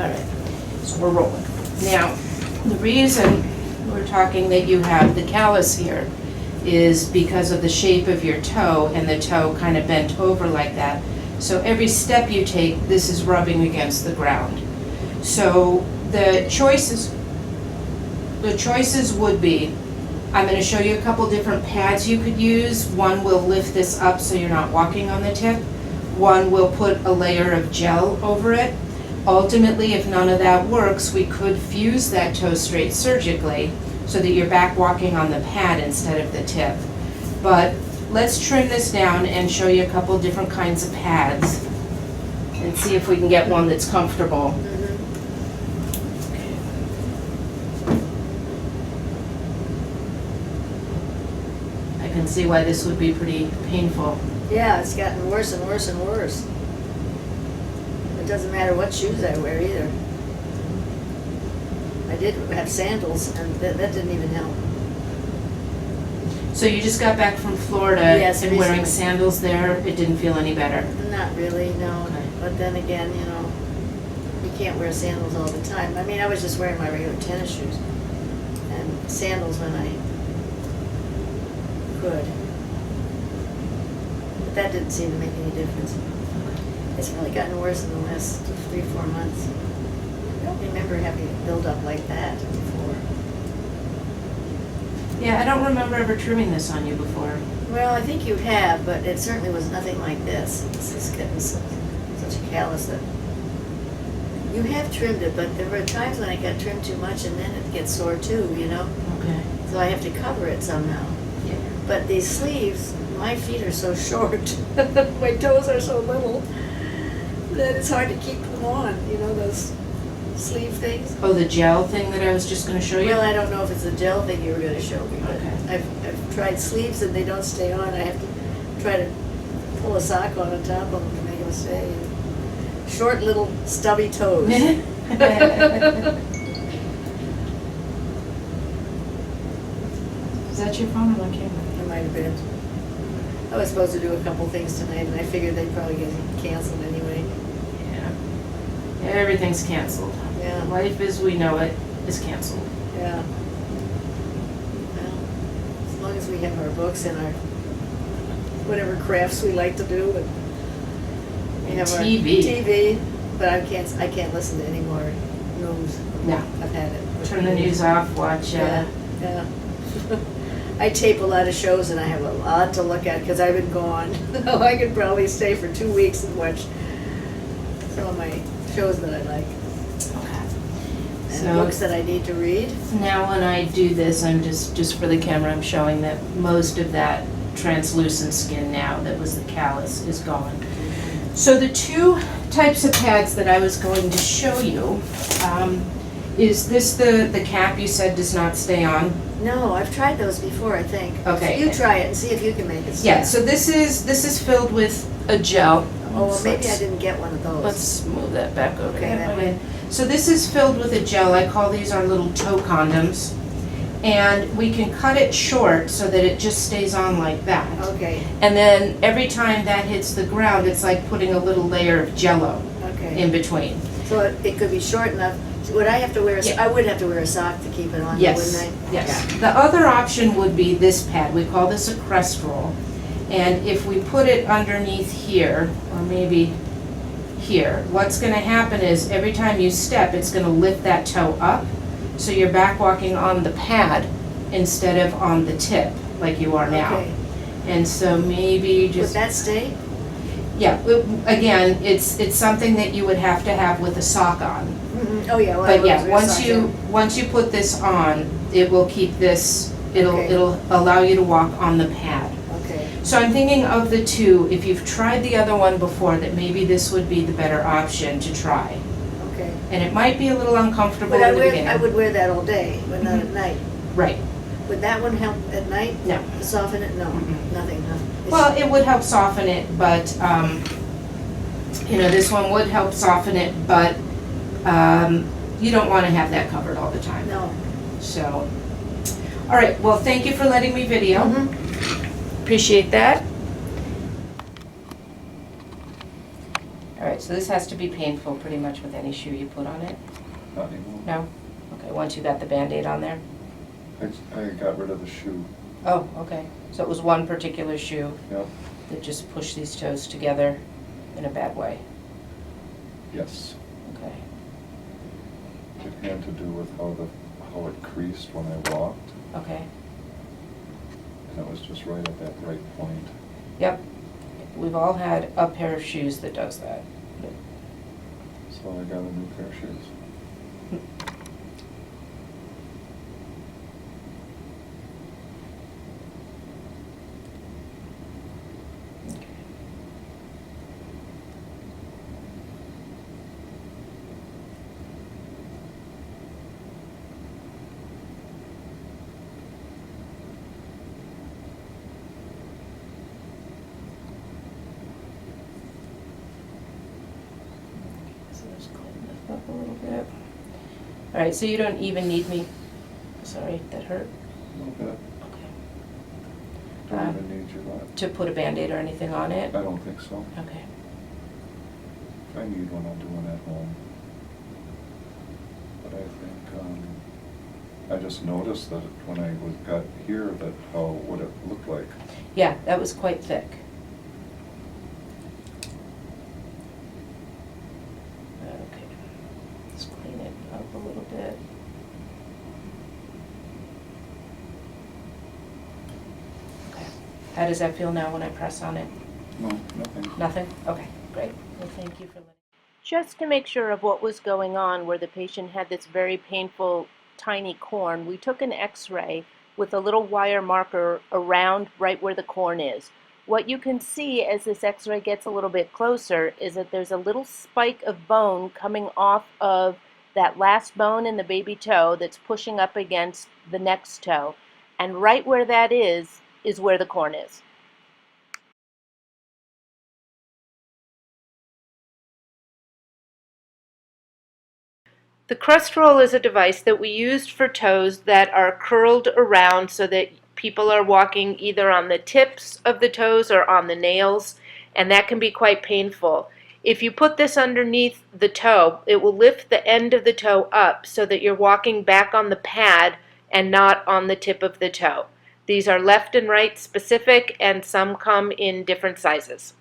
right, so we're rolling. Now, the reason we're talking that you have the callus here is because of the shape of your toe and the toe kind of bent over like that. So every step you take, this is rubbing against the ground. So the choices would be, I'm going to show you a couple different pads you could use. One will lift this up so you're not walking on the tip. One will put a layer of gel over it. Ultimately, if none of that works, we could fuse that toe straight surgically so that you're back walking on the pad instead of the tip. But let's trim this down and show you a couple different kinds of pads and see if we can get one that's comfortable. I can see why this would be pretty painful. Yeah, it's gotten worse and worse and worse. It doesn't matter what shoes I wear either. I did have sandals, and that didn't even help. So you just got back from Florida Yes, and wearing recently. sandals there, it didn't feel any better? Not really, no. Okay. But then again, you know, you can't wear sandals all the time. I mean, I was just wearing my regular tennis shoes and sandals when I could. But that didn't seem to make any difference. It's really gotten worse in the last 3-4 months. I don't remember having it build up like that before. Yeah, I don't remember ever trimming this on you before. Well, I think you have, but it certainly was nothing like this. This is getting such a callus that you have trimmed it, but there were times when it got trimmed too much and then it gets sore too, you know? Okay. So I have to cover it somehow. Yeah. But these sleeves, my feet are so short, my toes are so little, that it's hard to keep them on, you know, those sleeve things. Oh, the gel thing that I was just going to show you? Well, I don't know if it's a gel thing you were going to show me, but Okay. I've tried sleeves and they don't stay on. I have to try to pull a sock on top of them to make them stay. Short little stubby toes. Is that your phone or my camera? It might have been. I was supposed to do a couple things tonight, and I figured they'd probably get canceled anyway. Yeah. Everything's canceled. Yeah. Life as we know it is canceled. Yeah. Well, as long as we have our books and our whatever crafts we like to do, and we have TV. our TV, but I can't listen to any more news. No. I've had it. Turn the news off, watch. Yeah. I tape a lot of shows and I have a lot to look at because I've been gone. I could probably stay for 2 weeks and watch some of my shows that I like. Okay. And So books that I need to read. now when I do this, I'm just for the camera, I'm showing that most of that translucent skin now that was the callus is gone. So the two types of pads that I was going to show you, is this the cap you said does not stay on? No, I've tried those before, I think. Okay. You try it and see if you can make it stay. Yeah, so this is filled with a gel. Oh, well, maybe I Let's- didn't get one of those. Let's move that back over. Okay, that way. So this is filled with a gel. I call these our little toe condoms. And we can cut it short so that it just stays on like that. Okay, And then every time that hits the ground, it's like putting a little layer of Jell-O okay. in between. So it could be short enough. Would I have to wear, Yeah. I would have to wear a sock to keep it on, Yes, wouldn't I? yes. The other option would be this pad. We call this a crest roll. And if we put it underneath here, or maybe here, what's gonna happen is every time you step, it's gonna lift that toe up. So you're back walking on the pad instead of on the tip, like you are now. Okay. And so maybe Would just, that stay? yeah, again, it's something that you would have to have with a sock on. Mhm. Oh, yeah. Well, I But yeah, was wearing socks, once you put this on, it will keep this, Okay. it'll allow you to walk on the pad. Okay. So I'm thinking of the two, if you've tried the other one before, that maybe this would be the better option to try. Okay. And it might be a little uncomfortable But in the beginning. I would wear that all day, but not at night. Right, Would that one help at night? no. Soften it? No, Mm-mm. nothing, huh? Well, it would help soften it, but, this one would help soften it, but you don't want to have that covered all the time. No. So, all right, well, thank you for letting me video. Mhm. Appreciate that. All right, so this has to be painful pretty much with any shoe you put on it? Not anymore. No? Okay, once you got the Band-Aid on there? I got rid of the shoe. Oh, okay. So it was one particular shoe Yep. that just pushed these toes together in a bad way? Yes. Okay. It had to do with how it creased when I walked, Okay. and it was just right at that right point. Yep. We've all had a pair of shoes that does that. So I got a new pair of shoes. Okay. So let's clean this up a little bit. All right, so you don't even need me. Sorry, that hurt. A little bit. Okay. Don't even need you that. To put a Band-Aid or anything on it? I don't think so. Okay. If I need one, I'll do one at home. But I think, I just noticed that when I got here, that what it looked like. Yeah, that was quite thick. Okay. Let's clean it up a little bit. Okay. How does that feel now when I press on it? No, nothing. Nothing? Okay, great. Well, thank you for letting. Just to make sure of what was going on where the patient had this very painful tiny corn, we took an x-ray with a little wire marker around right where the corn is. What you can see as this x-ray gets a little bit closer is that there's a little spike of bone coming off of that last bone in the baby toe that's pushing up against the next toe. And right where that is where the corn is. The crust roll is a device that we used for toes that are curled around so that people are walking either on the tips of the toes or on the nails, and that can be quite painful. If you put this underneath the toe, it will lift the end of the toe up so that you're walking back on the pad and not on the tip of the toe. These are left and right specific, and some come in different sizes.